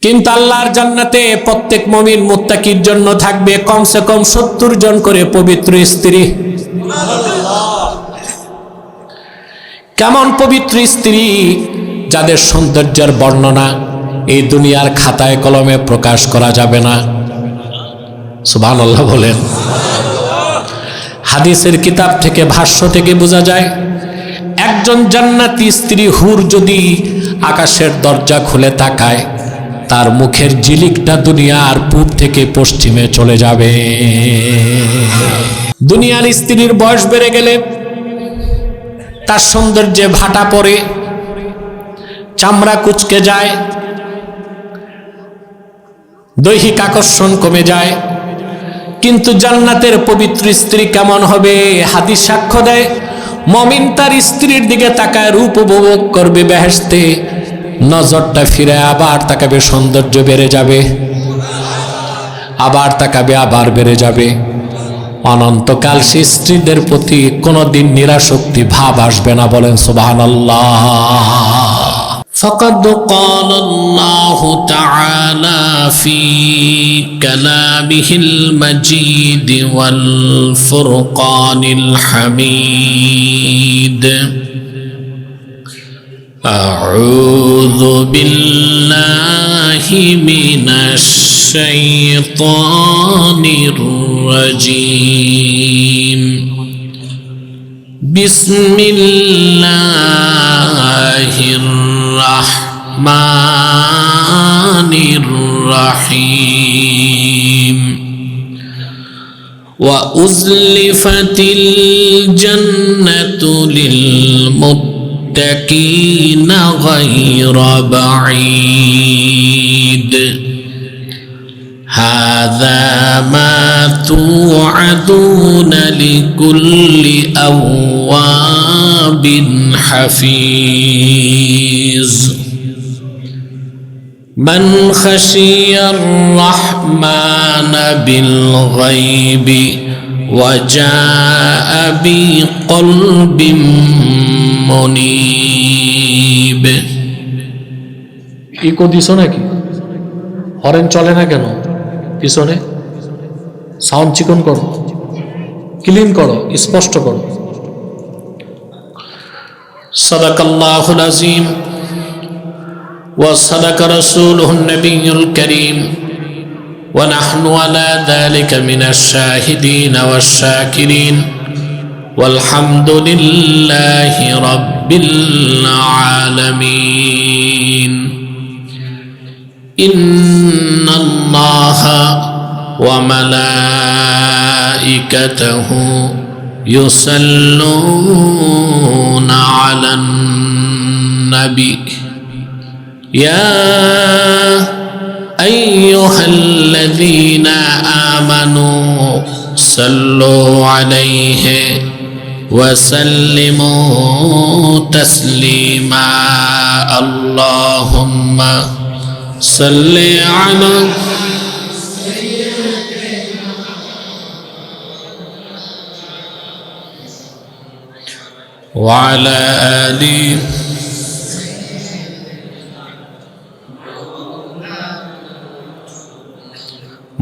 কিন্তু আল্লাহর জান্নাতে প্রত্যেক মুমিন মুত্তাকির জন্য থাকবে কমসে কম 70 জন করে পবিত্র স্ত্রী। কেমন পবিত্র স্ত্রী? যাদের সৌন্দর্যের বর্ণনা এই দুনিয়ার খাতায় কলমে প্রকাশ করা যাবে না। সুবহানাল্লাহ বলেন। হাদিসের কিতাব থেকে, ভাষ্য থেকে বোঝা যায়, একজন জান্নাতি স্ত্রী হুর যদি আকাশের দরজা খুলে তাকায়, তার মুখের ঝিলিকটা দুনিয়ার পূব থেকে পশ্চিমে চলে যাবে। দুনিয়ার স্ত্রীর বয়স বেড়ে গেলে তার সৌন্দর্যে ভাটা পড়ে, চামড়া কুঁচকে যায়, দৈহিক আকর্ষণ কমে যায়। কিন্তু জান্নাতের পবিত্র স্ত্রী কেমন হবে? হাদিস সাক্ষ্য দেয়, মুমিন তার স্ত্রীর দিকে তাকায়, রূপ উপভোগ করবে বেহেশতে, নজরটা ফিরে আবার তাকাবে, সৌন্দর্য বেড়ে যাবে, আবার তাকাবে, আবার বেড়ে যাবে। অনন্তকাল সে স্ত্রীদের প্রতি কোনোদিন নিরাসক্তি ভাব আসবে না। বলেন সুবহানাল্লাহ। فقد قال الله تعالى في كلامه المجيد والفرقان الحميد: أعوذ بالله من الشيطان الرجيم. بسم الله الرحمن الرحيم. وأزلفت الجنة للمتقين غير بعيد. هذا ما توعدون لكل أواب حفيظ. من خشي الرحمن بالغيب وجاء بقلب منيب. ইকো দিছো নাকি? হরেন চলে না কেন? পিছনে সাউন্ড চিকন করো, ক্লিন করো, স্পষ্ট করো। সাদাকাল্লাহুল আযীম ওয়া সাদাকা রাসূলুহুন নাবিয়্যুল কারীম ওয়া নাহনু আলা যালিকা মিনাশ শাহিদিন ওয়াশ শাকিরিন ওয়ালহামদুলিল্লাহি রাব্বিল আলামিন। ইন্নাল্লাহা ওয়া মালাইকাতাহু ইউসাল্লুনা আলান নাবী ইয়া আইয়ুহাল্লাযীনা আমানু সাল্লু আলাইহি ওয়া সাল্লিমু তাসলিমা। আল্লাহুম্মা সাল্লি আলা ওয়া আলা আলি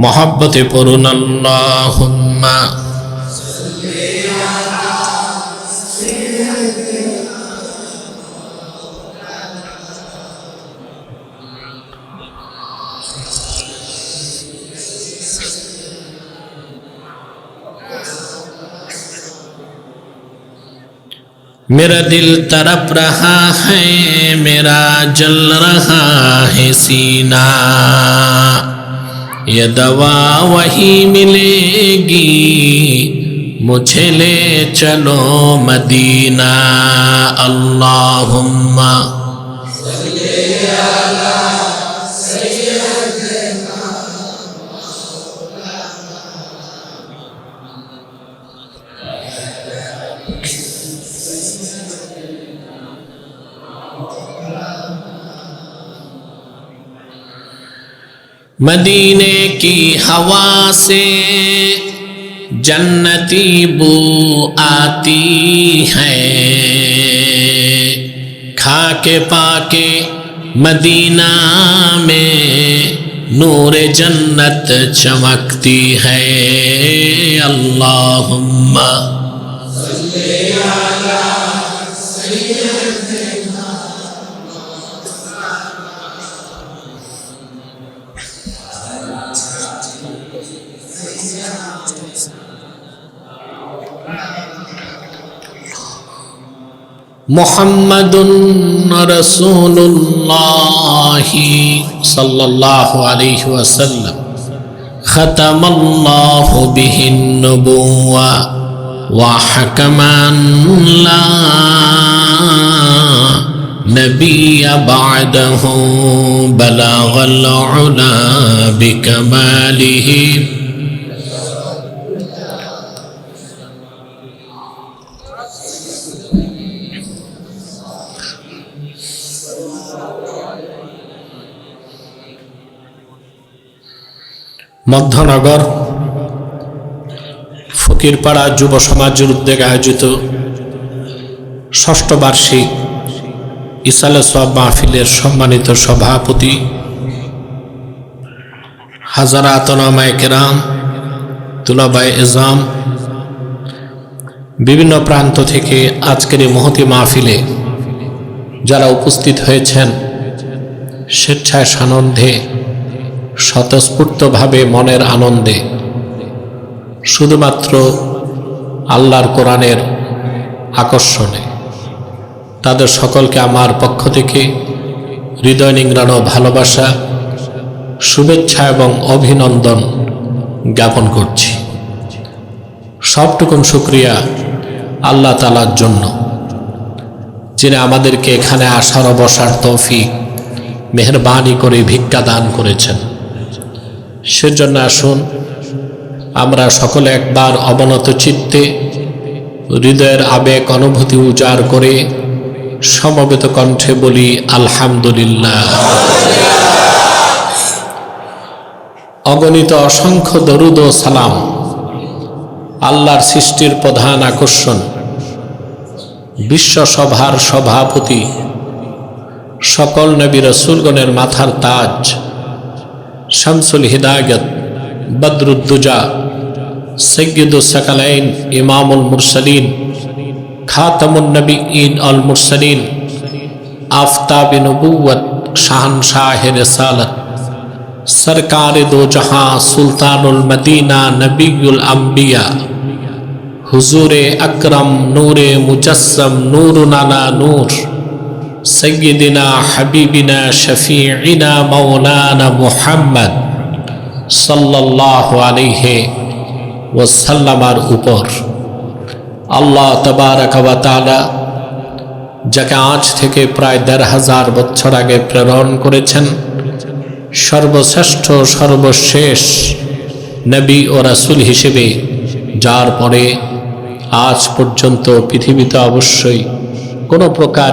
মোহাব্বতে পড়ুন আল্লাহুম্মা मेरा दिल तड़प रहा है, मेरा जल रहा है सीना, ये दवा वही मिलेगी, मुझे ले चलो मदीना। अल्लाहुम्मा मदीने की हवा से जन्नती बू आती है, खा के पाके मदीना में नूर जन्नत चमकती है। अल्लाहुम्मा मुहम्मदुन रसूलुल्लाह सल्लल्लाहु अलैहि वसल्लम खतमल्लाहु बिहिन नबुव्वा व हकमन ला नबिय्य बअदहु बलगल उला बिकमालिही। মধ্যনগর ফকিরপাড়া যুব সমাজের উদ্যোগে আয়োজিত ষষ্ঠ বার্ষিক ইসালে সওয়াব মাহফিলের সম্মানিত সভাপতি হাজারাত উলামায়ে কেরাম, তুলাবায়ে ইজাম, বিভিন্ন প্রান্ত থেকে আজকের এই মহতি মাহফিলে যারা উপস্থিত হয়েছেন, স্বেচ্ছায় সানন্দে স্বতঃস্ফূর্তভাবে মনের আনন্দে শুধুমাত্র আল্লাহর কোরআনের আকর্ষণে, তাদের সকলকে আমার পক্ষ থেকে হৃদয় নিংড়ানো ভালোবাসা, শুভেচ্ছা এবং অভিনন্দন জ্ঞাপন করছি। সবটুকুন শুকরিয়া আল্লাহ তাআলার জন্য, যিনি আমাদেরকে এখানে আসার ও বসার তৌফিক মেহেরবানি করে ভিক্ষা দান করেছেন। সেজন্য আসুন আমরা সকলে একবার অবনত চিত্তে হৃদয়ের আবেগ অনুভূতি উজাড় করে সমবেত কণ্ঠে বলি আলহামদুলিল্লাহ। অগণিত অসংখ্য দরুদ ও সালাম আল্লাহর সৃষ্টির প্রধান আকর্ষণ, বিশ্বসভার সভাপতি, সকল নবী রাসূলগণের মাথার তাজ, শামসুল হিদায়াত, বদরুদ্দুজা, সাইয়্যিদুস সাকালাইন, ইমামুল মুরসালিন, খাতামুন নবিয়্যিন আল মুরসালিন, আফতাবে নবুওয়াত, শাহনশাহে রিসালাত, সরকারে দো জাহাঁ, সুলতানুল মদিনা, নবিয়ুল আম্বিয়া, হুজুরে আকরম, নূরে মুজাসসম, নূরুন আলা নূর, সৈয়দিনা হাবিবিনা শফিঈনা মাওলানা মুহাম্মদ সাল্লাল্লাহু আলাইহি ওয়াসাল্লামের উপর আল্লাহ তাবারাক ওয়া তাআলা যাকে আজ থেকে প্রায় ১৫০০ বছর আগে প্রেরণ করেছেন, সর্বশ্রেষ্ঠ সর্বশেষ নবী ও রাসূল হিসেবে, যার পরে আজ পর্যন্ত পৃথিবীতে অবশ্যই কোনো প্রকার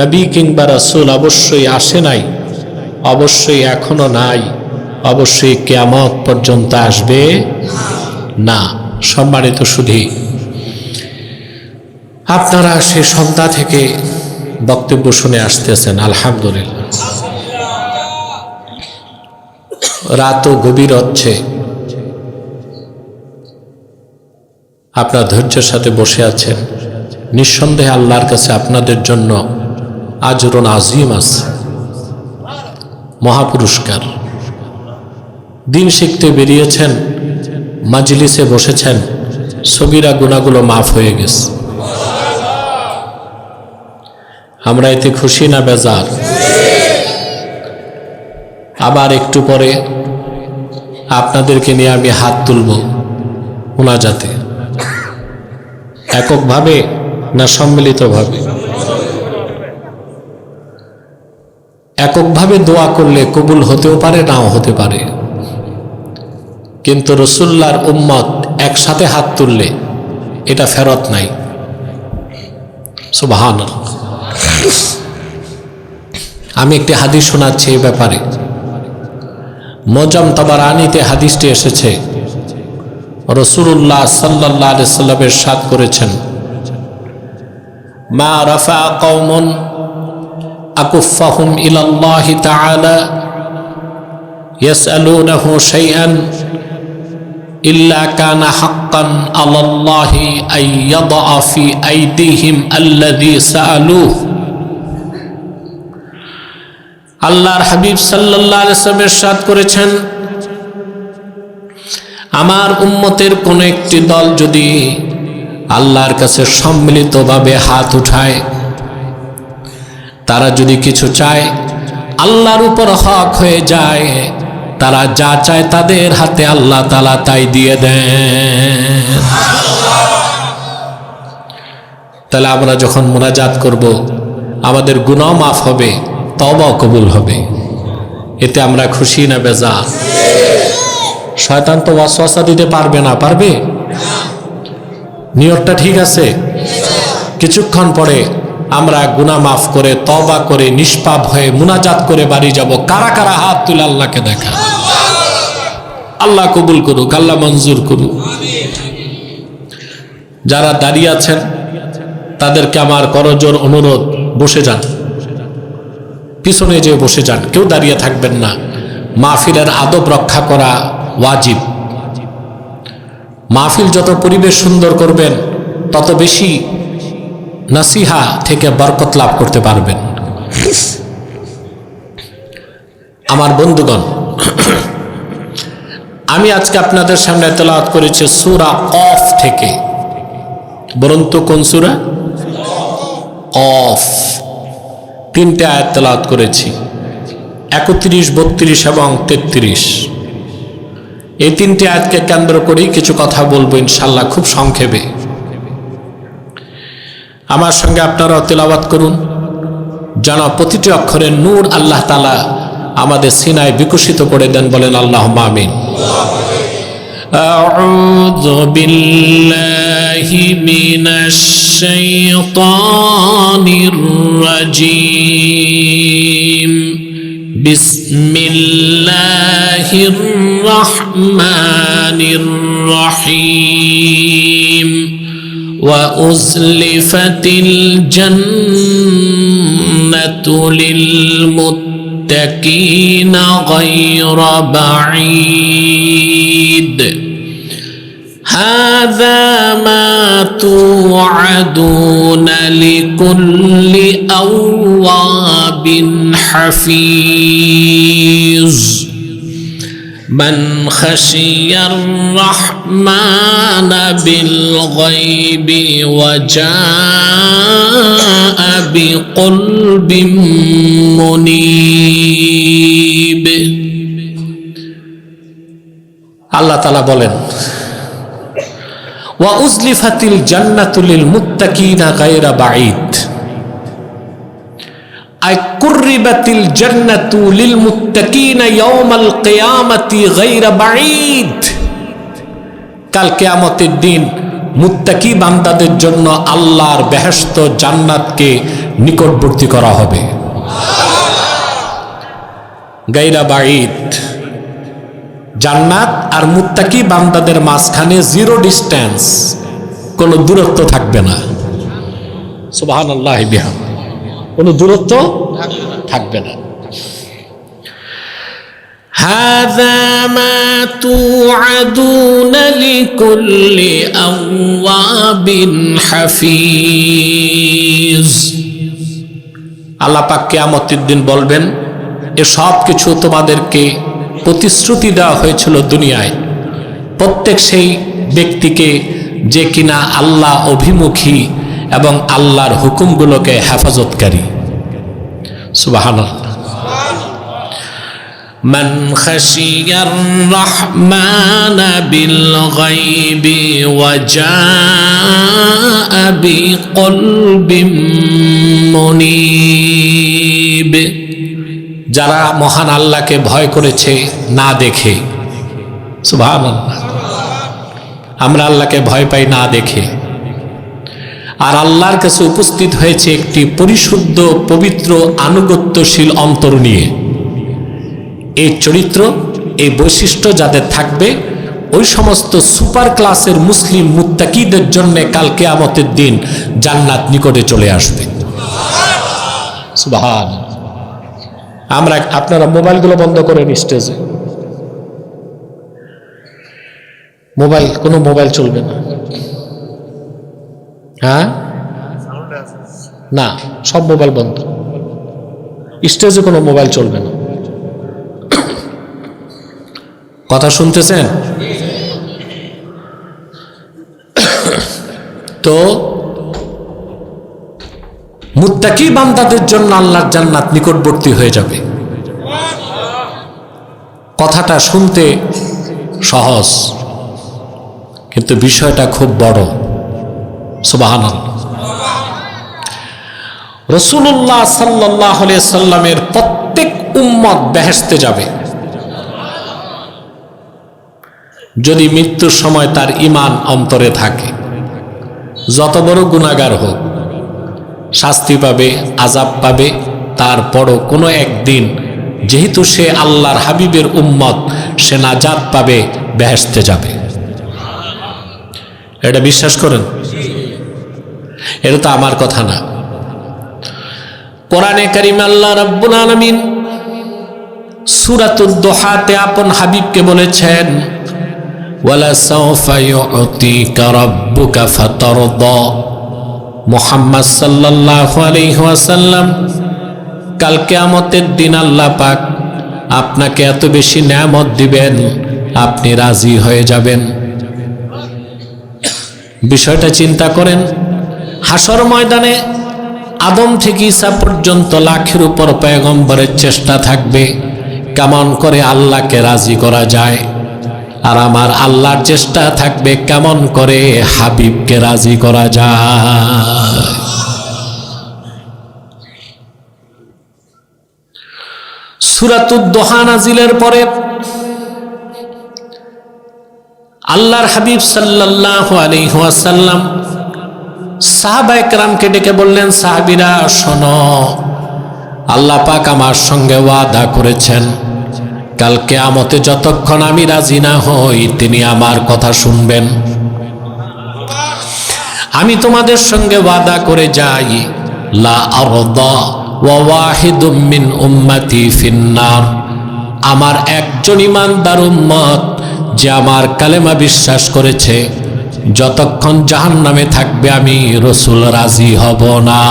নবী কিংবা রাসূল অবশ্যই আসে নাই, অবশ্যই এখনো নাই, অবশ্যই কিয়ামত পর্যন্ত আসবে না। সম্মানিত সুধী, আপনারা সে সন্ধ্যা থেকে বক্তব্য শুনে আসতেছেন, আলহামদুলিল্লাহ। রাতও গভীর হচ্ছে, আপনারা ধৈর্যের সাথে বসে আছেন। নিঃসন্দেহে আল্লাহর কাছে আপনাদের জন্য আজরুন আজিম আছে, মহাপুরস্কার। দিন শিখতে বেরিয়েছেন, মাজলিসে বসেছেন, সগীরা গুনাহগুলো মাফ হয়ে গেছে। আমরা এতে খুশি না বেজার? আবার একটু পরে আপনাদেরকে নিয়ে আমি হাত তুলব মুনাজাতে, এককভাবে না সম্মিলিতভাবে? এককভাবে দোয়া করলে কবুল হতেও পারে, নাও হতে পারে, কিন্তু রাসূলুল্লাহর উম্মত একসাথে হাত তুললে এটা ফেরত নাই। সুবহানাল্লাহ। আমি একটি হাদিস শোনাচ্ছি এই ব্যাপারে। মুআজ্জাম তাবারানীতে হাদিসটি এসেছে, রাসূলুল্লাহ সাল্লাল্লাহু আলাইহি ওয়াসাল্লাম ইরশাদ করেছেন, মা রাফা কওমুন আকুফাহুম ইলাল্লাহি তাআলা ইয়াসআলুনাহু শাইআন ইল্লা কানা হাক্কান আলাল্লাহি আইয়াদা ফি আইদিহিম আল্লাযী সাআলুহু। আল্লাহর হাবিব সাল্লাল্লাহু আলাইহি ওয়াসাল্লাম ইরশাদ করেছেন, আমার উম্মতের কোন একটি দল যদি আল্লাহর কাছে সম্মিলিতভাবে হাত উঠায়, তারা যদি কিছু চায়, আল্লাহর উপর হক হয়ে যায়, তারা যা চায় তাদের হাতে আল্লাহ তাআলা তাই দিয়ে দেন। তাহলে আমরা যখন মুনাজাত করব, আমাদের গুনাহ মাফ হবে, তওবা কবুল হবে। এতে আমরা খুশি না বেজার? শয়তান তো ওয়াসওয়াসা দিতে পারবে না, পারবে? নিয়তটা ঠিক আছে? কিছুক্ষণ পরে আমরা গুনাহ মাফ করে তওবা করে নিষ্পাপ হয়ে মুনাজাত করে বাড়ি যাব। কারা কারা হাত তুলে আল্লাহকে দেখা? আল্লাহ কবুল করুক, আল্লাহ মঞ্জুর করুক। যারা দাঁড়িয়ে আছেন তাদেরকে আমার করজোর অনুরোধ, বসে যান, পিছনে যে বসে যান, কেউ দাঁড়িয়ে থাকবেন না। মাহফিলের আদব রক্ষা করা ওয়াজিব। মাহফিল যত পরিবেশ সুন্দর করবেন, তত বেশি নাসিহা থেকে বরকত লাভ করতে পারবেন। আমার বন্ধুগণ, আমি আজকে আপনাদের সামনে তেলাওয়াত করেছি সূরা কফ থেকে। বলুন তো কোন সূরা? কফ। 3টে আয়াত তেলাওয়াত করেছি, 31, 32 এবং 33। এই 3টে আয়াতকে কেন্দ্র করেই কিছু কথা বলবো ইনশাআল্লাহ, খুব সংক্ষেপে। আমার সঙ্গে আপনারাও তেলাওয়াত করুন, যেন প্রতিটি অক্ষরের নূর আল্লাহ তাআলা আমাদের সিনায় বিকশিত করে দেন। বলেন আল্লাহুম্মা আমিন। আউযু বিল্লাহি মিনাশ শাইতানির রাজীম। বিসমিল্লাহির রাহমানির রহিম। وأزلفت الجنة للمتقين غير بعيد هذا ما توعدون لكل أواب حفيظ من خشي الرحمن بالغيب وجاء بقلب منيب। আল্লাহ তাআলা বলেন, ওয়া উজলিফাতিল জান্নাতু লিল মুত্তাকিনা গায়রা বাঈদ। আই কুররিবাতিল জান্নাতু লিল মুত্তাকিনা ইয়াওমাল কিয়ামাতি গায়রা বাঈদ। কাল কিয়ামতের দিন মুত্তাকি বান্দাদের জন্য আল্লাহর বেহেশত জান্নাতকে নিকটবর্তী করা হবে। গায়রা বাঈদ, জান্নাত আর মুত্তাকি বান্দাদের মাঝখানে জিরো ডিস্টেন্স, কোনো দূরত্ব থাকবে না। সুবহানাল্লাহি বিহামদিহি, কোনো দূরত্ব থাকবে না। হাযা মা তুআদুনা লিকুল্লি আওয়াবিন হাফিজ। আল্লাহ পাক কিয়ামতের দিন বলবেন, এ সব কিছু তোমাদেরকে প্রতিশ্রুতি দেওয়া হয়েছিল দুনিয়ায় প্রত্যেক সেই ব্যক্তিকে যে কিনা আল্লাহ অভিমুখী এবং আল্লাহর হুকুমগুলোকে হেফাজতকারী। সুবহানাল্লাহ। মান খাশিয়ার রহমানা বিল গায়বি ওয়া জাআ বিকলবিম মুনীব। যারা মহান আল্লাহকে ভয় করেছে না দেখে। সুবহানাল্লাহ। আমরা আল্লাহকে ভয় পাই না দেখে, আর আল্লাহর কাছে উপস্থিত হয়েছে একটি পরিশুদ্ধ পবিত্র আনুগত্যশীল অন্তর নিয়ে। এই চরিত্র, এই বৈশিষ্ট্য যাদের থাকবে, ওই সমস্ত সুপার ক্লাসের মুসলিম মুত্তাকিদের জন্য কাল কিয়ামতের দিন জান্নাত নিকটে চলে আসবে। সুবহানাল্লাহ। আপনারা মোবাইলগুলো বন্ধ করেন স্টেজে। কোনো মোবাইল চলবে না। হ্যাঁ, না, সব মোবাইল বন্ধ। স্টেজে কোনো মোবাইল চলবে না। কথা শুনতেছেন? তো মুত্তাকি বান্দাদের জন্য আল্লাহর জান্নাত নিকটবর্তী হয়ে যাবে। কথাটা শুনতে সহজ, কিন্তু বিষয়টা খুব বড়। সুবহানাল্লাহ। রাসূলুল্লাহ সাল্লাল্লাহু আলাইহি সাল্লামের প্রত্যেক উম্মত বেহেশতে যাবে যদি মৃত্যুর সময় তার ঈমান অন্তরে থাকে। যত বড় গুনাহগার হোক, শাস্তি পাবে, আযাব পাবে, তারপরও কোনো একদিন যেহেতু সে আল্লাহর হাবিবের উম্মত, সে নাজাত পাবে, বেহেশতে যাবে। এটা বিশ্বাস করেন? এটা তো আমার কথা না, কোরআনে কারীমে আল্লাহ রাব্বুল আলামিন সূরাতুদ দুহাতে আপন হাবিবকে বলেছেন, ওয়ালা সাউফা ইউতিকা রাব্বুকা ফাতারদা। মুহাম্মদ সাল্লাল্লাহু আলাইহি ওয়াসাল্লাম, কাল কিয়ামতের দিন আল্লাহ পাক আপনাকে এত বেশি নেয়ামত দিবেন, আপনি রাজি হয়ে যাবেন। বিষয়টা চিন্তা করেন। হাসর ময়দানে আদম থেকে ঈসা পর্যন্ত লাখের উপর পয়গম্বরের চেষ্টা থাকবে কেমন করে আল্লাহকে রাজি করা যায়, আর আমার আল্লাহর চেষ্টা থাকবে কেমন করে হাবিবকে রাজি করা যায়। সূরাতুদ দুহা নাজিলের পরে আল্লাহর হাবিব সাল্লাল্লাহু আলাইহি ওয়াসাল্লাম সাহাবায়ে কেরামকে ডেকে বললেন, সাহাবীরা শোনো, আল্লাহ পাক আমার সঙ্গে ওয়াদা করেছেন, কাল কিয়ামতে যতক্ষণ আমি রাজি না হই তিনি আমার কথা শুনবেন। আমি তোমাদের সঙ্গে ওয়াদা করে যাই, লা আরদা ওয়া ওয়াহিদুম মিন উম্মতি ফিন্নার। আমার একজন ঈমানদার উম্মত যে আমার কালেমা বিশ্বাস করেছে, যতক্ষণ জাহান্নামে থাকবে আমি রাসূল রাজি হব না।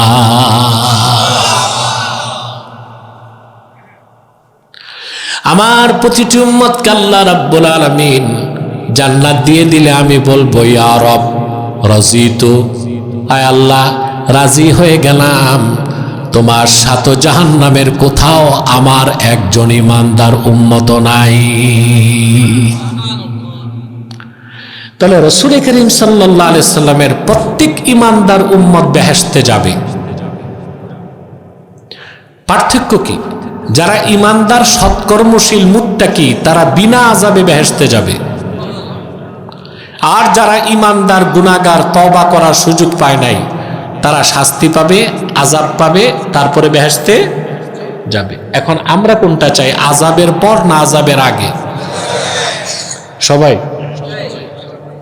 আমার প্রতিটি উম্মতকে আল্লাহ রাব্বুল আলামিন জান্নাত দিয়ে দিলে আমি বলবো, ইয়া রব রাজিতু, আয় আল্লাহ রাজি হয়ে গেলাম, তোমার সাথে জাহান্নামের কোথাও আমার একজন ঈমানদার উম্মত নাই। তাহলে রাসূল করিম সাল্লাল্লাহু আলাইহি সাল্লামের প্রত্যেক ঈমানদার উম্মত বেহেশতে যাবে। পার্থক্য কি? যারা ঈমানদার, সৎকর্মশীল, মুত্তাকি, তারা বিনা আযাবে বেহেশতে যাবে। আর যারা ঈমানদার, গুনাহগার, তওবা করার সুযোগ পায় নাই, তারা শাস্তি পাবে, আযাব পাবে, তারপরে বেহেশতে যাবে। এখন আমরা কোনটা চাই, আযাবের পর না আযাবের আগে? সবাই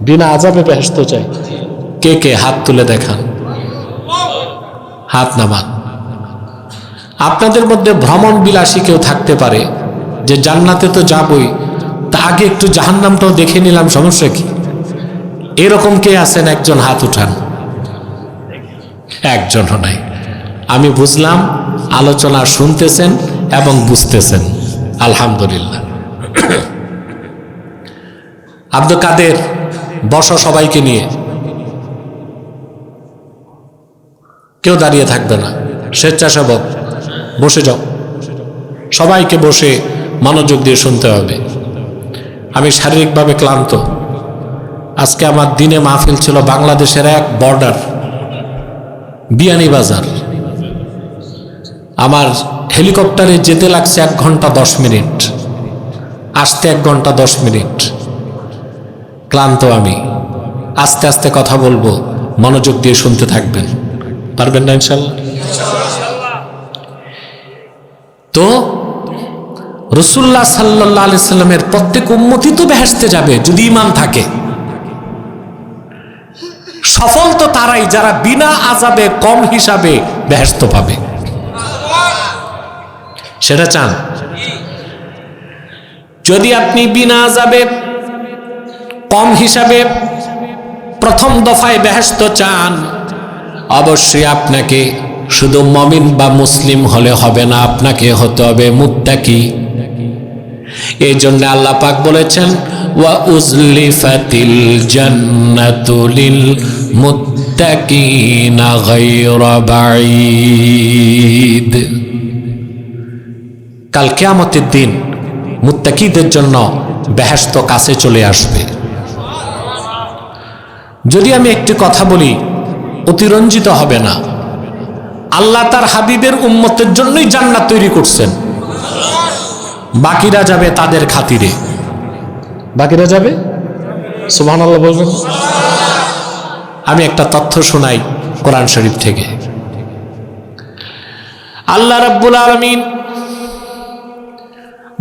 বিনা আযাবে বেহেশতে চাই। কে কে হাত তুলে দেখান, হাত নামান। আপনাদের মধ্যে ভ্রমণ বিলাসী কেউ থাকতে পারে যে জান্নাতে তো যাবই, তা আগে একটু জাহান্নামটাও দেখে নিলাম, সমস্যা কি? এরকম কে আছেন? একজন হাত উঠান। একজনও নাই। আমি বুঝলাম আলোচনা শুনতেছেন এবং বুঝতেছেন, আলহামদুলিল্লাহ। আব্দুল কাদের, বসো সবাইকে নিয়ে, কেউ দাঁড়িয়ে থাকবে না। স্বেচ্ছাসেবক বসে যাও, সবাইকে বসে মনোযোগ দিয়ে শুনতে হবে। আমি শারীরিকভাবে ক্লান্ত। আজকে আমার দিনে মাহফিল ছিল বাংলাদেশের এক বর্ডার, বিয়ানীবাজার। আমার হেলিকপ্টারে যেতে লাগছে 1 ঘন্টা 10 মিনিট, আসতে 1 ঘন্টা 10 মিনিট। ক্লান্ত আমি। আস্তে আস্তে কথা বলবো, মনোযোগ দিয়ে শুনতে থাকবেন। পারবেন না ইনশাআল্লাহ? তো রাসূলুল্লাহ সাল্লাল্লাহু আলাইহি সাল্লামের প্রত্যেক উম্মতই তো বেহেশতে যাবে যদি ঈমান থাকে। সফল তো তারাই যারা বিনা আযাবে, কম হিসাবে বেহেশত পাবে। সেটা চান? যদি আপনি বিনা আযাবে কম হিসাবে প্রথম দফায় বেহেশত চান, অবশ্যই আপনাকে শুধু মুমিন বা মুসলিম হলে হবে না, আপনাকে হতে হবে মুত্তাকি। এই জন্য আল্লাহ পাক বলেছেন ওয়া উজলিফাতিল জান্নাতু লিল মুত্তাকিনা গায়রা বাঈদ। কাল কিয়ামতের দিন মুত্তাকিদের জন্য বেহেশত কাছে চলে আসবে। যদি আমি একটি কথা বলি, অতিরঞ্জিত হবে না। আল্লাহ তার হাবিবের উম্মতের জন্যই জান্নাত তৈরি করছেন, বাকিরা যাবে তাদের খাতিরে। বাকিরা যাবে, সুবহানাল্লাহ বলবেন। আমি একটা তথ্য শোনাই কোরআন শরীফ থেকে। আল্লাহ রাব্বুল আলামিন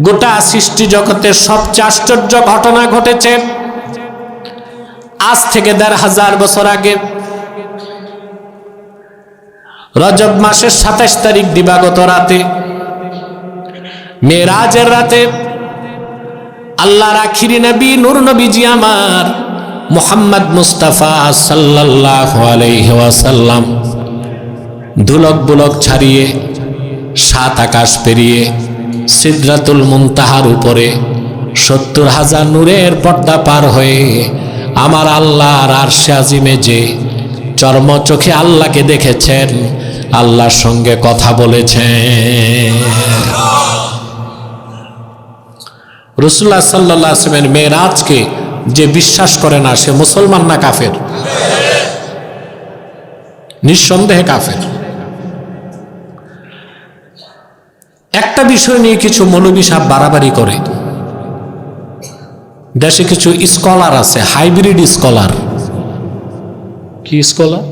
গোটা সৃষ্টি জগতের সবচেয়ে আশ্চর্য ঘটনা ঘটেছে আজ থেকে ১৫০০ বছর আগে। রজব মাসের ২৭ তারিখ দিবাগত রাতে, মেরাজের রাতে, আল্লাহর আখিরি নবী নূর নবীজি আমার মুহাম্মদ মুস্তাফা সাল্লাল্লাহু আলাইহি ওয়াসাল্লাম ধুলক বুলক ছাড়িয়ে ৭ আকাশ পেরিয়ে সিদরাতুল মুনতাহার উপরে ৭০,০০০ নূরের পর্দা পার হয়ে আমার আল্লাহর আরশে আজিমে যে চর্মচোখে আল্লাহকে দেখেছেন, আল্লাহর সঙ্গে কথা বলেছেন। রাসূলুল্লাহ সাল্লাল্লাহু আলাইহি ওয়াসাল্লামের মেরাজকে যে বিশ্বাস করে না, সে মুসলমান না কাফের? নিঃসন্দেহে কাফের। একটা বিষয় নিয়ে কিছু মৌলবী সাহেব বাড়াবাড়ি করে। দেশে কিছু স্কলার আছে, হাইব্রিড স্কলার। কি স্কলার?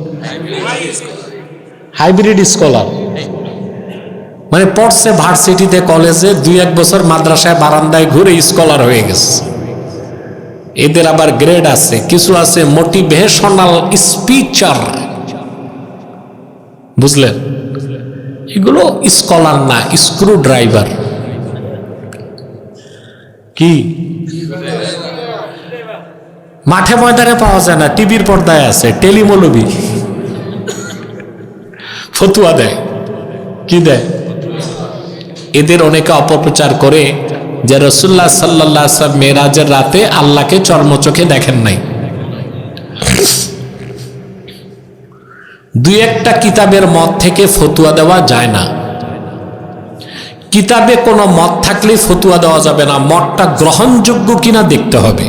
হাইব্রিড স্কলার মানে পড়ছে ভার্সিটিতে, কলেজে, ২-১ বছর মাদ্রাসায় বারান্দায় ঘুরে স্কলার হয়ে গেছে। এদের আবার গ্রেড আছে, কিছু আছে মোটিভেশনাল স্পিচার, বুঝলেন? এগুলো স্কলার না, স্ক্রু ড্রাইভার। কি মাঠে ময়দানে পাওয়া যায় না, টিভির পর্দায় আছে, টেলিমৌলবী। ফতুয়া দেয়। কি দেয়? এদের অনেকে অপপ্রচার করে যে রাসূলুল্লাহ সাল্লাল্লাহু আলাইহি ওয়াসাল্লাম মেরাজের রাতে আল্লাহকে চর্মচোখে দেখেন নাই। ২-১টা কিতাবের মত থেকে ফতুয়া দেওয়া যায় না। কিতাবে কোনো মত থাকলে ফতুয়া দেওয়া যাবে না, মতটা গ্রহণযোগ্য কিনা দেখতে হবে।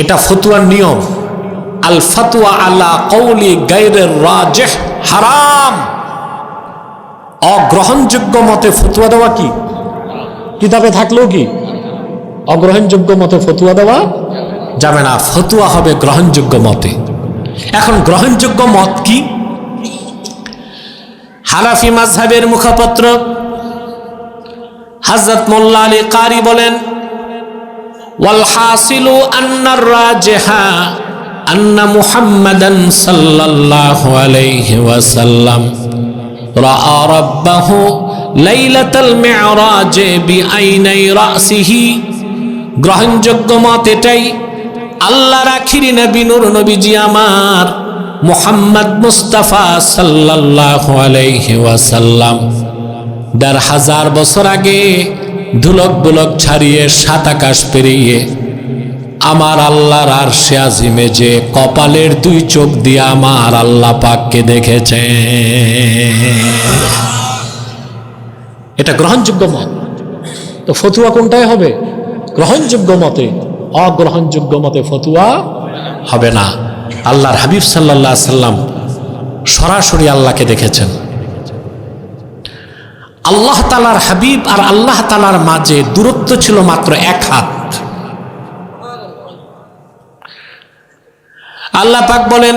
এটা ফতুয়ার নিয়ম। আল ফাতওয়া আলা কওলি গায়রির রাজিহ হারাম। অগ্রহণযোগ্য মতে ফতুয়া দেওয়া কি? কিতাবে থাকলেও কি অগ্রহণযোগ্য মতে ফতুয়া দেওয়া যাবে না, ফতুয়া হবে গ্রহণযোগ্য মতে। এখন গ্রহণযোগ্য মত কি? হানাফি মাযহাবের মুখপত্র হযরত মোল্লা আলী কারি বলেন, ওয়াল হাসিলু আন্নার রাজিহা আন্না মুহাম্মাদান সাল্লাল্লাহু আলাইহি ওয়াসাল্লাম রাআ রাব্বাহু লাইলাতাল মি'রাজ বিআইনাই রাসিহি। গ্রহণযোগ্য মত এটাই, আল্লাহর আখিরি নবী নূর নবীজি আমার মুহাম্মদ মুস্তাফা সাল্লাল্লাহু আলাইহি ওয়াসাল্লাম ১৫০০ বছর আগে ধুলক বুলক ছাড়িয়ে ৭ আকাশ পেরিয়ে আমার আল্লাহর আরশে আজিমে যে কপালের ২ চোখ দিয়ে আমার আল্লাহ পাককে দেখেছে। এটা গ্রহণযোগ্য মত। তো ফতুয়া কোনটায় হবে? গ্রহণযোগ্য মতে। অগ্রহণযোগ্য মতে ফতুয়া হবে না। আল্লাহর হাবিব সাল্লাল্লাহু আলাইহি সাল্লাম সরাসরি আল্লাহকে দেখেছেন। আল্লাহ তাআলার হাবিব আর আল্লাহ তাআলার মাঝে দূরত্ব ছিল মাত্র ১ হাত। আল্লাহ পাক বলেন,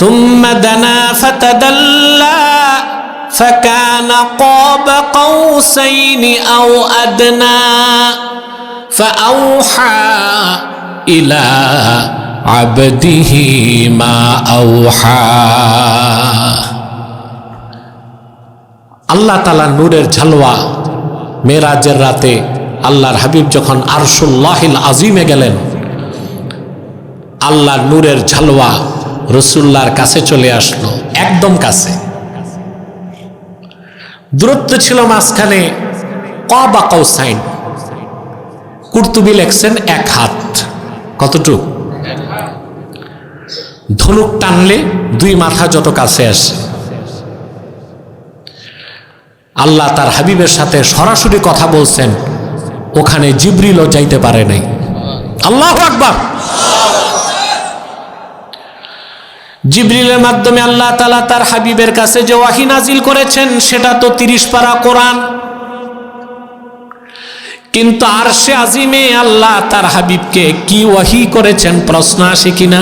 সুম্মা দানা ফাতাদাল্লা ফাকানা ক্বাবা কাউসাইনি আও আদনা ফাআওহা ইলা আবদিহি মা আওহা। আল্লাহ তাআলা নূরের ঝালওয়া মেরাজের রাতে আল্লাহর হাবিব যখন আরশুল্লাহিল আজিমে গেলেন, আল্লাহ নূরের ঝালওয়া রসুল্লাহর কাছে চলে আসলো, একদম কাছে। দূরত্ব ছিল মাঝখানে কাবা কাউসাইন। কুরতুবী লেখছেন 1 হাত। কতটুক? ধনুক টানলে 2 মাথা যত কাছে আসে। আল্লাহ তার হাবিবের সাথে সরাসরি কথা বলছেন, ওখানে জিবরিলও যাইতে পারে নাই। আল্লাহু আকবার। জিবরিলের মাধ্যমে আল্লাহ তাআলা তার হাবিবের কাছে যে ওয়াহি নাজিল করেছেন সেটা তো 30 পারা কোরআন। কিন্তু আরশে আজিমে আল্লাহ তার হাবিবকে কি ওয়াহি করেছেন প্রশ্ন আসে কিনা?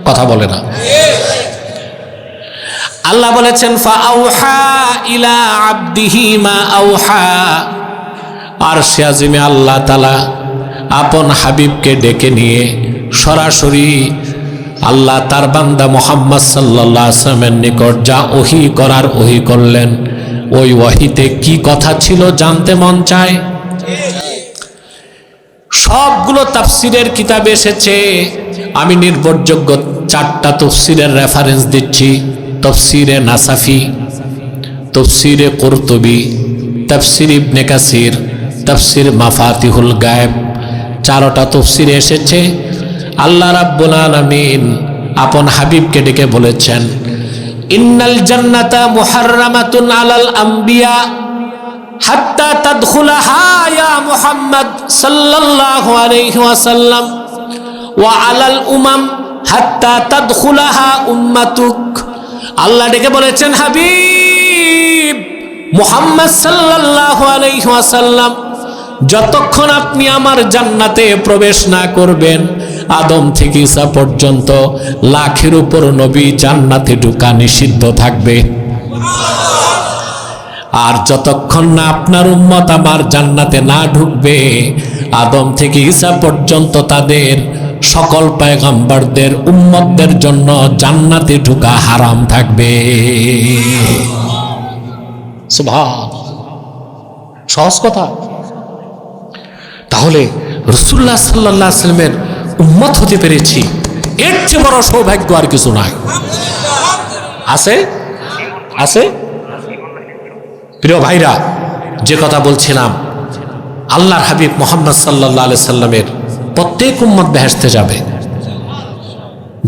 কথা বলে না। আল্লাহ বলেছেন ফাআউহা ইলা আবদিহি মা আউহা। আরশে আজিমে আল্লাহ তাআলা আপন হাবিবকে ডেকে নিয়ে সরাসরি আল্লাহ তার বান্দা মুহাম্মদ সাল্লাল্লাহু আলাইহি ওয়াসাল্লামের নিকট যা ওহী করার ওহী করলেন। ওই ওয়াহিতে কি কথা ছিল জানতে মন চায়? সবগুলো তাফসিরের কিতাবে এসেছে। আমি নির্ভরযোগ্য 4টা তাফসিরের রেফারেন্স দিচ্ছি। তাফসিরে নাসাফি, তাফসিরে কুরতুবী, তাফসির ইবনে কাসির, তাফসির মাফাতিহুল গায়েব। 4টা তাফসিরে এসেছে আল্লাহ রাব্বুল আলামিন আপন হাবিবকে ডেকে বলেছেন, ইন্নাল জান্নাতা মুহাররামাতুন আলাল আম্বিয়া হাত্তা তাদখুলাহা ইয়া মুহাম্মদ সাল্লাল্লাহু আলাইহি ওয়াসাল্লাম ওয়া আলাল উমাম হাত্তা তাদখুলাহা উম্মাতুক। আল্লাহ ডেকে বলেছেন, হাবিব মুহাম্মদ সাল্লাল্লাহু আলাইহি ওয়াসাল্লাম, যতক্ষণ আপনি আমার জান্নাতে প্রবেশ না করবেন, আদম থেকে ঈসা পর্যন্ত লাখের উপর নবী জান্নাতে ঢোকা নিষিদ্ধ থাকবে। আর যতক্ষণ না আপনার উম্মত আমার জান্নাতে না ঢুকবে, আদম থেকে ঈসা পর্যন্ত তাদের সকল পয়গম্বরদের উম্মতদের জন্য জান্নাতে ঢোকা হারাম থাকবে। সুবহানাল্লাহ, সহজ কথা। তাহলে রাসূলুল্লাহ সাল্লাল্লাহু আলাইহি ওয়াসাল্লামের উম্মত হতে পেরেছি, এর চেয়ে বড় সৌভাগ্য আর কিছু নাই। আছে আছে প্রিয় ভাইরা, যে কথা বলছিলাম, আল্লাহর হাবিব মুহাম্মদ সাল্লাল্লাহু আলাইহি সাল্লামের প্রত্যেক উম্মত বেহেশতে যাবে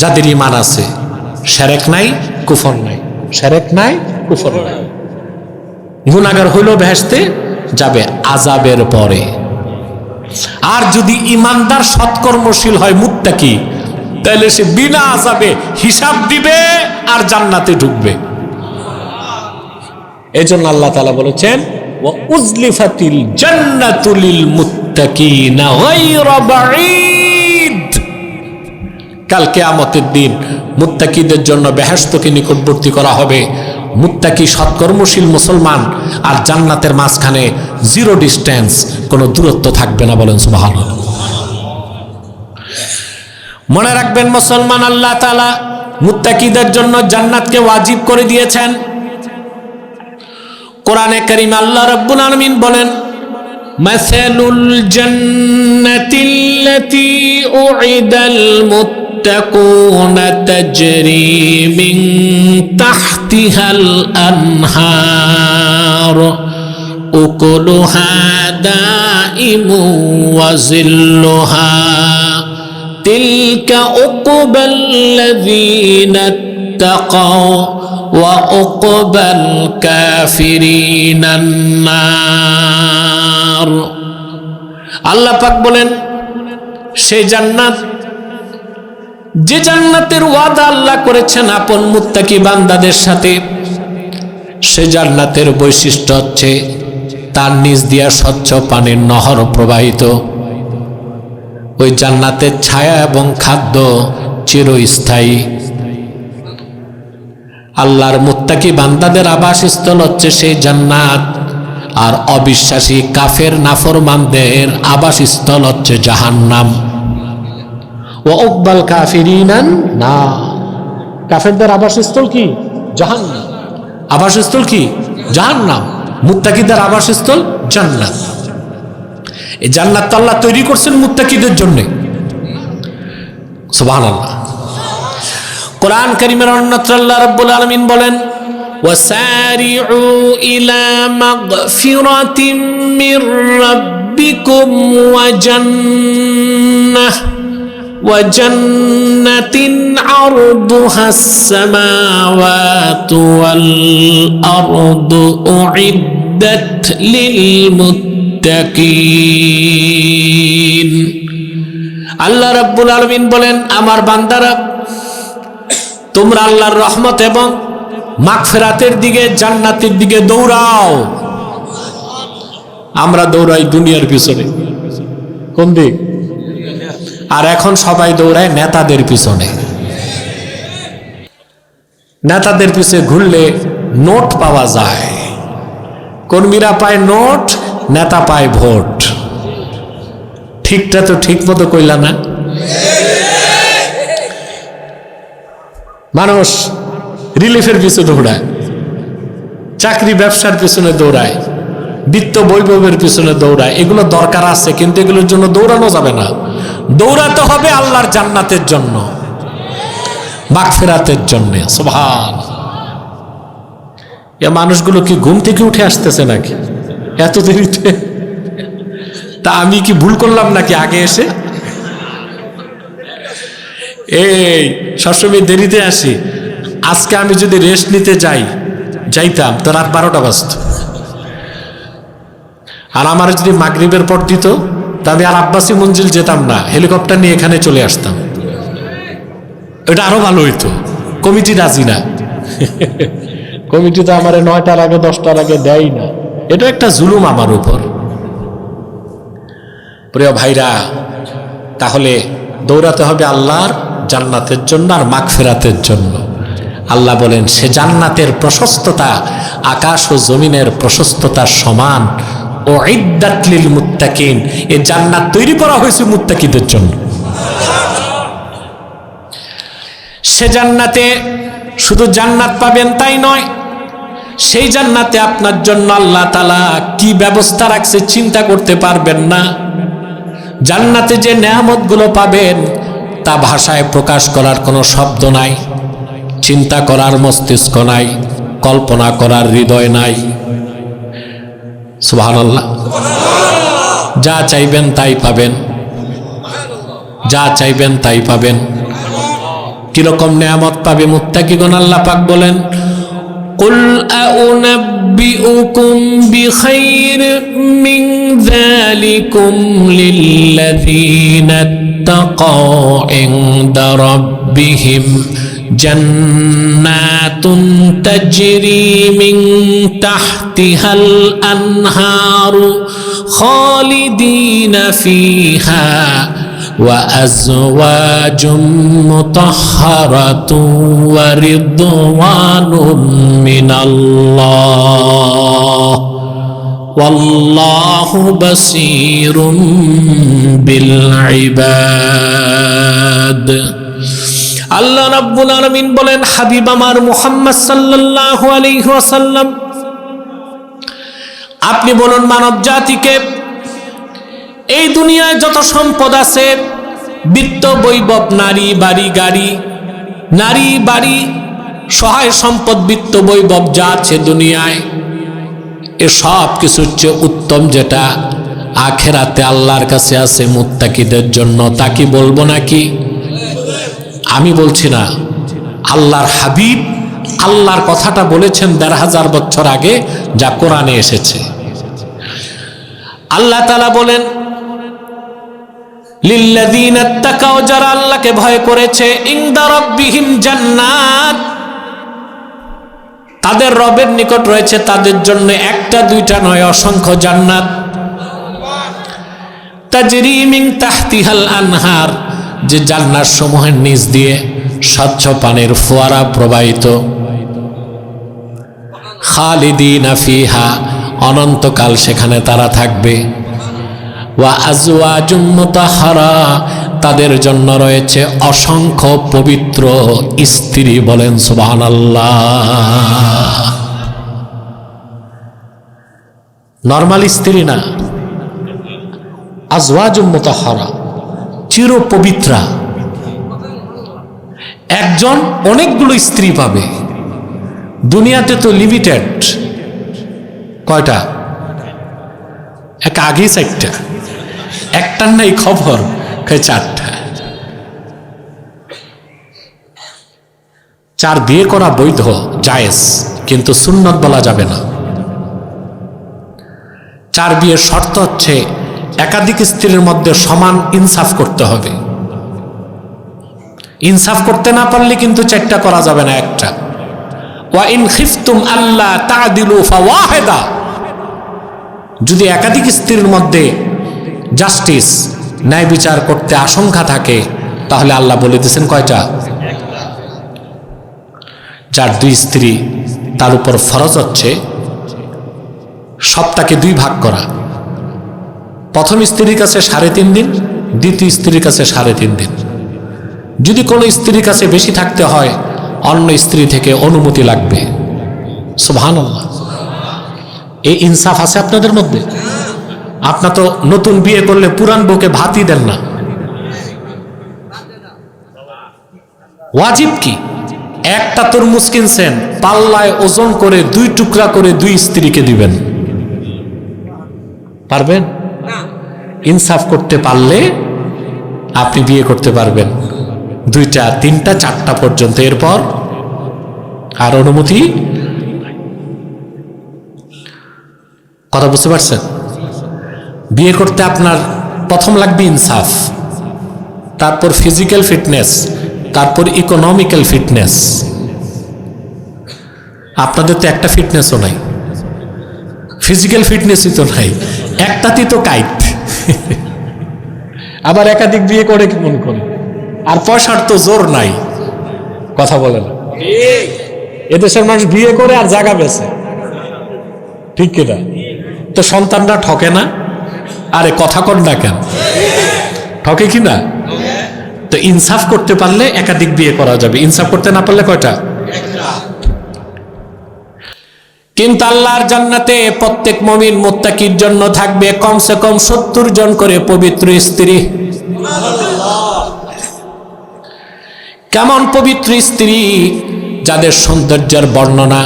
যাদের ঈমান আছে, শিরক নাই, কুফর নাই। শিরক নাই, কুফর নাই। গুনাহগার হইলেও বেহেশতে যাবে আযাবের পরে। আর যদি ঈমানদার সৎকর্মশীল হয়, মুত্তাকি, তাহলে সে বিনা আযাবে হিসাব দিবে আর জান্নাতে ঢুকবে। এজন্য আল্লাহ তাআলা বলেছেন, ওয়া উজলিফাতিল জান্নাতু লিল মুত্তাকিনা গায়রা বাঈদ। কাল কিয়ামতের দিন মুত্তাকিদের জন্য বেহেশতকে নিকটবর্তী করা হবে। মুত্তাকি সৎকর্মশীল মুসলমান আর জান্নাতের মাঝখানে 0 ডিস্টেন্স, কোনো দূরত্ব থাকবে না। বলেন সুবহানাল্লাহ। মনে রাখবেন মুসলমান, আল্লাহ তাআলা মুত্তাকিদের জন্য জান্নাতকে ওয়াজিব করে দিয়েছেন। কোরআনে কারীম আল্লাহ রাব্বুল আলামিন বলেন, মাসালুল জান্নাতিল্লাতী উইদাল মুত্তাকুনা তাজরি মিন তাহতিহাল আনহার উকুলুহা দাইমু ওয়া জিল্লুহা তিলকা উকবাল্লাযীনা তাকাও ওয়া উকবাল কাফিরিনান নার। আল্লাহ পাক বলেন, সেই জান্নাত, যে জান্নাতের ওয়াদা আল্লাহ করেছেন আপন মুত্তাকি বান্দাদের সাথে, সে জান্নাতের বৈশিষ্ট্য হচ্ছে তার নিচ দিয়া স্বচ্ছ পানির নহর প্রবাহিত। ওই জান্নাতের ছায়া এবং খাদ্য চিরস্থায়ী। আল্লাহর মুত্তাকি বান্দাদের আবাসস্থল হচ্ছে সেই জান্নাত, আর অবিশ্বাসী কাফের নাফরমানদের আবাসস্থল হচ্ছে জাহান্নাম। ওয়া উকবাল কাফিরিনান না, কাফেরদের আবাসস্থল কি? জাহান্নাম। আবাসস্থল কি? জাহান্নাম। মুত্তাকিদের আবাসস্থল জান্নাত। এই জান্নাত আল্লাহ তৈরি করছেন মুত্তাকিদের জন্য। সুবহানাল্লাহ। কোরআন কারীমের অন্যত্র আল্লাহ রাব্বুল আলামিন বলেন, ওয়াসারিউ ইলা মাগফিরাতিম মির রাব্বিকুম ওয়া জান্নাতিন আরদুহাস সামাওয়াতু ওয়াল আরদু উইদ্দাত লিল মুত্তাকিন। আল্লাহ রাব্বুল আলামিন বলেন, আমার বান্দারা, তোমরা আল্লাহর রহমত এবং মাগফিরাতের দিকে, জান্নাতের দিকে দৌড়াও। আমরা দৌড়াই দুনিয়ার পিছনে, কোন দিক? আর এখন সবাই দৌড়ায় নেতাদের পিছনে। নেতাদের পিছে ঘুরলে নোট পাওয়া যায়, কর্মীরা পায় নোট, নেতা পায় ভোট। ঠিকটা তো ঠিক মতো কইলা না? মানুষ রিলিফের পিছনে দৌড়ায়, চাকরি ব্যবসার পিছনে দৌড়ায়, বিত্ত বৈভবের পিছনে দৌড়ায়। এগুলো দরকার আছে, কিন্তু এগুলোর জন্য দৌড়ানো যাবে না। দৌড়াতে হবে আল্লাহর জান্নাতের জন্য, মাগফিরাতের জন্য। সুবহান। এ মানুষগুলো কি ঘুম থেকে উঠে আসতেছে নাকি এত দেরিতে? তা আমি কি ভুল করলাম নাকি আগে এসে? এই সবসময় দেরিতে আসি। আজকে আমি যদি রেস্ট নিতে যাইতাম তো রাত 12টা বাজত। আর আমার যদি মাগরিবের পর দিত, তা আমি আর আব্বাসী মঞ্জিল যেতাম না, হেলিকপ্টার নিয়ে এখানে চলে আসতাম। এটা আরো ভালো হইতো। কমিটি রাজি না। কমিটি তো আমার 9টার আগে 10টার আগে দেয় না। এটা একটা জুলুম আমার উপর। প্রিয় ভাইরা, তাহলে দৌড়াতে হবে আল্লাহর জান্নাতের জন্য আর মাগফিরাতের জন্য। আল্লাহ বলেন, সে জান্নাতের প্রশস্ততা আকাশ ও জমিনের প্রশস্ততার সমান। ও ইদ্দাত লিল মুত্তাকিন, এই জান্নাত তৈরি করা হয়েছে মুত্তাকিদের জন্য। সে জান্নাতে শুধু জান্নাত পাবেন তাই নয়, সেই জান্নাতে আপনার জন্য আল্লাহ তাআলা কি ব্যবস্থা রাখছে চিন্তা করতে পারবেন না। জান্নাতে যে নেয়ামতগুলো পাবেন তা ভাষায় প্রকাশ করার কোনো শব্দ নাই, চিন্তা করার মস্তিষ্ক নাই, কল্পনা করার হৃদয় নাই। সুবহানাল্লাহ। যা চাইবেন তাই পাবেন, যা চাইবেন তাই পাবেন। কিরকম নেয়ামত পাবে মুত্তাকিগণ? আল্লাহ পাক বলেন, কুল আউনাব্বিউকুম বিখাইর মিন যালিকুম লিল্লাযীনা ইত্তাকাউ ইনদা রাব্বিহিম জান্নাতুন তাজরি মিন তাহতিহাল আনহারু খালিদিনা ফিহা ওয়া আজওয়াজুম মুতাহহারাতুন ওয়া রিদওয়ানুম মিনাল্লাহ ওয়াল্লাহু বাসীরুম বিল ইবাদ। আল্লাহ রাব্বুল আলামিন বলেন, হাবিব আমার মুহাম্মদ সাল্লাল্লাহু আলাইহি ওয়াসাল্লাম, আপনি বলুন মানব জাতিকে, এই দুনিয়ায় যত সম্পদ আছে, বিত্ত বৈভব, নারী বাড়ি গাড়ি, নারী বাড়ি, সহায় সম্পদ, বিত্ত বৈভব যা আছে দুনিয়ায়, এ সব কিছুর চেয়ে উত্তম যেটা আখেরাতে আল্লাহর কাছে আছে মুত্তাকিদের জন্য, তা কি বলবো নাকি? আমি বলছি না, আল্লাহর হাবিব আল্লাহর কথাটা বলেছেন ১৫০০ বছর আগে, যা কোরআনে এসেছে। আল্লাহ তাআলা বলেন, লিল্লাযীনা ইত্তাকাউ, যারা আল্লাহকে ভয় করেছে, ইনদা রাব্বিহিম জান্নাত, তাদের রবের নিকট রয়েছে তাদের জন্য একটা দুইটা নয়, অসংখ্য জান্নাত। তাজরি মিন তাহতিহাল আনহার, যে জান্নাত সমূহের নিচ দিয়ে স্বচ্ছ পানির ফোয়ারা প্রবাহিত। খালিদিনা ফিহা, অনন্তকাল সেখানে তারা থাকবে। ওয়া আজওয়াজুম মুতাহহারা, তাদের জন্য রয়েছে অসংখ্য পবিত্র স্ত্রী। বলেন সুবহানাল্লাহ। নরমাল স্ত্রী না, আজওয়াজুম মুতাহহারা, চির পবিত্রা। একজন অনেকগুলো স্ত্রী পাবে। দুনিয়াতে তো লিমিটেড, কয়টা? এক আগেই 4টা, একটার নাই খবর, 4টা। 4 বিয়ে করা বৈধ, জায়েজ, কিন্তু সুন্নত বলা যাবে না। 4 বিয়ের শর্ত হচ্ছে একাধিক স্ত্রীর মধ্যে সমান ইনসাফ করতে হবে। ইনসাফ করতে না পারলে কিন্তু 4টা করা যাবে না, একটা। ওয়া ইন খিফতুম আল্লা তা'দিলু ফাওয়াহিদা, যদি একাধিক স্ত্রীর মধ্যে জাস্টিস, ন্যায় বিচার করতে আশঙ্কা থাকে, তাহলে আল্লাহ বলে দিয়েছেন কয়টা? যার 2 স্ত্রী, তার উপর ফরজ হচ্ছে সপ্তাহকে 2 ভাগ করা। প্রথম স্ত্রীর কাছে 3.5 দিন, দ্বিতীয় স্ত্রীর কাছে 3.5 দিন। যদি কোনো স্ত্রীর কাছে বেশি থাকতে হয়, অন্য স্ত্রী থেকে অনুমতি লাগবে। সুবহানাল্লাহ। এই ইনসাফ আছে আপনাদের মধ্যে? আপনার তো নতুন বিয়ে করলে পুরান বউকে ভাতই দেন না। ওয়াজিব কি? একটা তরমুজ কিনছেন, পাল্লায় ওজন করে 2 টুকরা করে 2 স্ত্রীকে দিবেন, পারবেন? ইনসাফ করতে পারলে আপনি বিয়ে করতে পারবেন 2টা, 3টা, 4টা পর্যন্ত। এরপর আর অনুমতি। কথা বুঝতে পারছেন? বিয়ে করতে আপনার প্রথম লাগবে ইনসাফ, তারপর ফিজিক্যাল ফিটনেস, তারপর ইকোনমিক্যাল ফিটনেস। আপনাদের তো একটা ফিটনেসও নাই, ফিজিক্যাল ফিটনেসই তো নাই, একটাতেই তো কাইট। আবার একাধিক বিয়ে করে কেমন করে? আর পয়সার তো জোর নাই, কথা বলে না। এদেশের মানুষ বিয়ে করে আর জায়গা বেছে, ঠিক কিনা? তো সন্তানরা ঠকে না? আরে কথা কর না কেন, ঠকে কিনা? তো ইনসাফ করতে পারলে একাধিক বিয়ে করা যাবে, ইনসাফ করতে না পারলে কয়টা? কিন্তু আল্লাহর জান্নাতে প্রত্যেক মুমিন মুত্তাকির জন্য থাকবে কমসে কম 70 জন করে পবিত্র স্ত্রী। কেমন পবিত্র স্ত্রী? যাদের সৌন্দর্যের বর্ণনা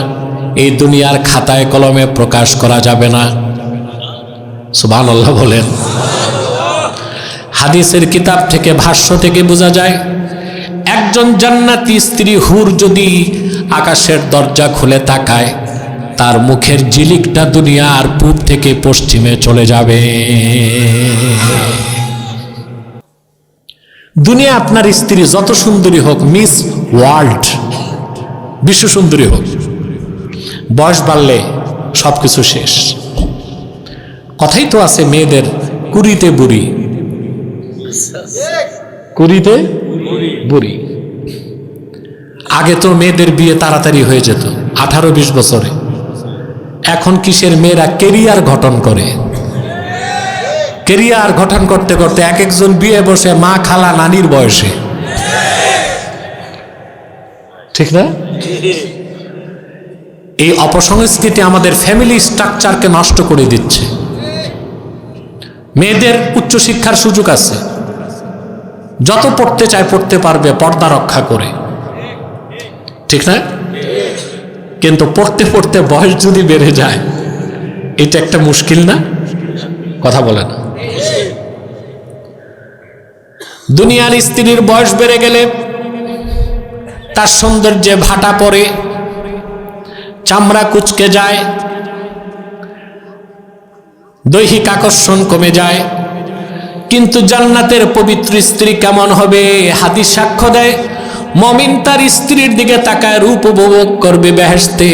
এই দুনিয়ার খাতায় কলমে প্রকাশ করা যাবে না। সুবহানাল্লাহ বলেন। হাদিসের কিতাব থেকে, ভাষ্য থেকে বোঝা যায়, একজন জান্নাতি স্ত্রী হুর যদি আকাশের দরজা খুলে তাকায়, তার মুখের ঝিলিকটা দুনিয়ার পূব থেকে পশ্চিমে চলে যাবে। দুনিয়া আপনার স্ত্রী যত সুন্দরী হোক, মিস ওয়ার্ল্ড, বিশ্ব সুন্দরী হোক, বয়স বাড়লে সবকিছু শেষ। কথাই তো আছে, মেয়েদের কুড়িতে বুড়ি, কুড়িতে বুড়ি। আগে তো মেয়েদের বিয়ে তাড়াতাড়ি হয়ে যেত, 18-20 বছরে। এখন কিসের মেয়েরা কেরিয়ার গঠন করে, কেরিয়ার গঠন করতে করতে এক একজন বিয়ে বসে মা, খালা, নানির বয়সে, ঠিক না? এই অপসংস্কৃতি আমাদের ফ্যামিলি স্ট্রাকচারকে নষ্ট করে দিচ্ছে। মেয়েদের উচ্চশিক্ষার সুযোগ আছে, যত পড়তে চায় পড়তে পারবে, পর্দা রক্ষা করে, ঠিক না? কিন্তু পড়তে পড়তে বয়স যদি বেড়ে যায়, এটা একটা মুশকিল না? কথা বলে না। দুনিয়ার স্ত্রীর বয়স বেড়ে গেলে তার সৌন্দর্যে ভাটা পড়ে, চামড়া কুচকে যায়, দৈহিক আকর্ষণ কমে যায়। কিন্তু জান্নাতের পবিত্র স্ত্রী কেমন হবে? হাদিস সাক্ষ্য দেয়, মুমিন তার স্ত্রীর দিকে তাকায়, রূপ উপভোগ করবে বেহেশতে,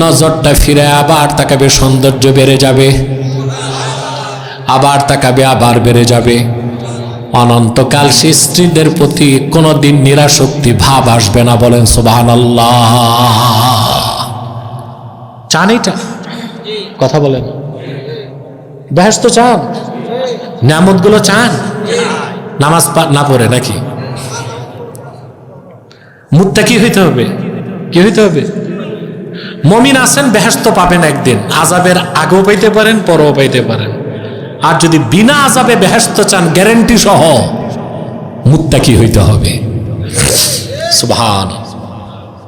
নজরটা ফিরে আবার তাকাবে, সৌন্দর্য বেড়ে যাবে, আবার তাকাবে, আবার বেড়ে যাবে। অনন্তকাল সে স্ত্রীদের প্রতি কোনোদিন নিরাসক্তি ভাব আসবে না। বলেন সুবহানাল্লাহ। চান এটা? কথা বলেন। বেহেশত চান? নিয়ামতগুলো চান? নামাজ না পড়ে নাকি? মুত্তাকি হইতে হবে। কি হইতে হবে? মুমিন আছেন, বেহেশত পাবেন একদিন, আযাবের আগেও পাইতে পারেন, পরেও পাইতে পারেন। আর যদি বিনা আযাবে বেহেশত চান, গ্যারান্টি সহ, মুত্তাকি হইতে হবে। সুবহান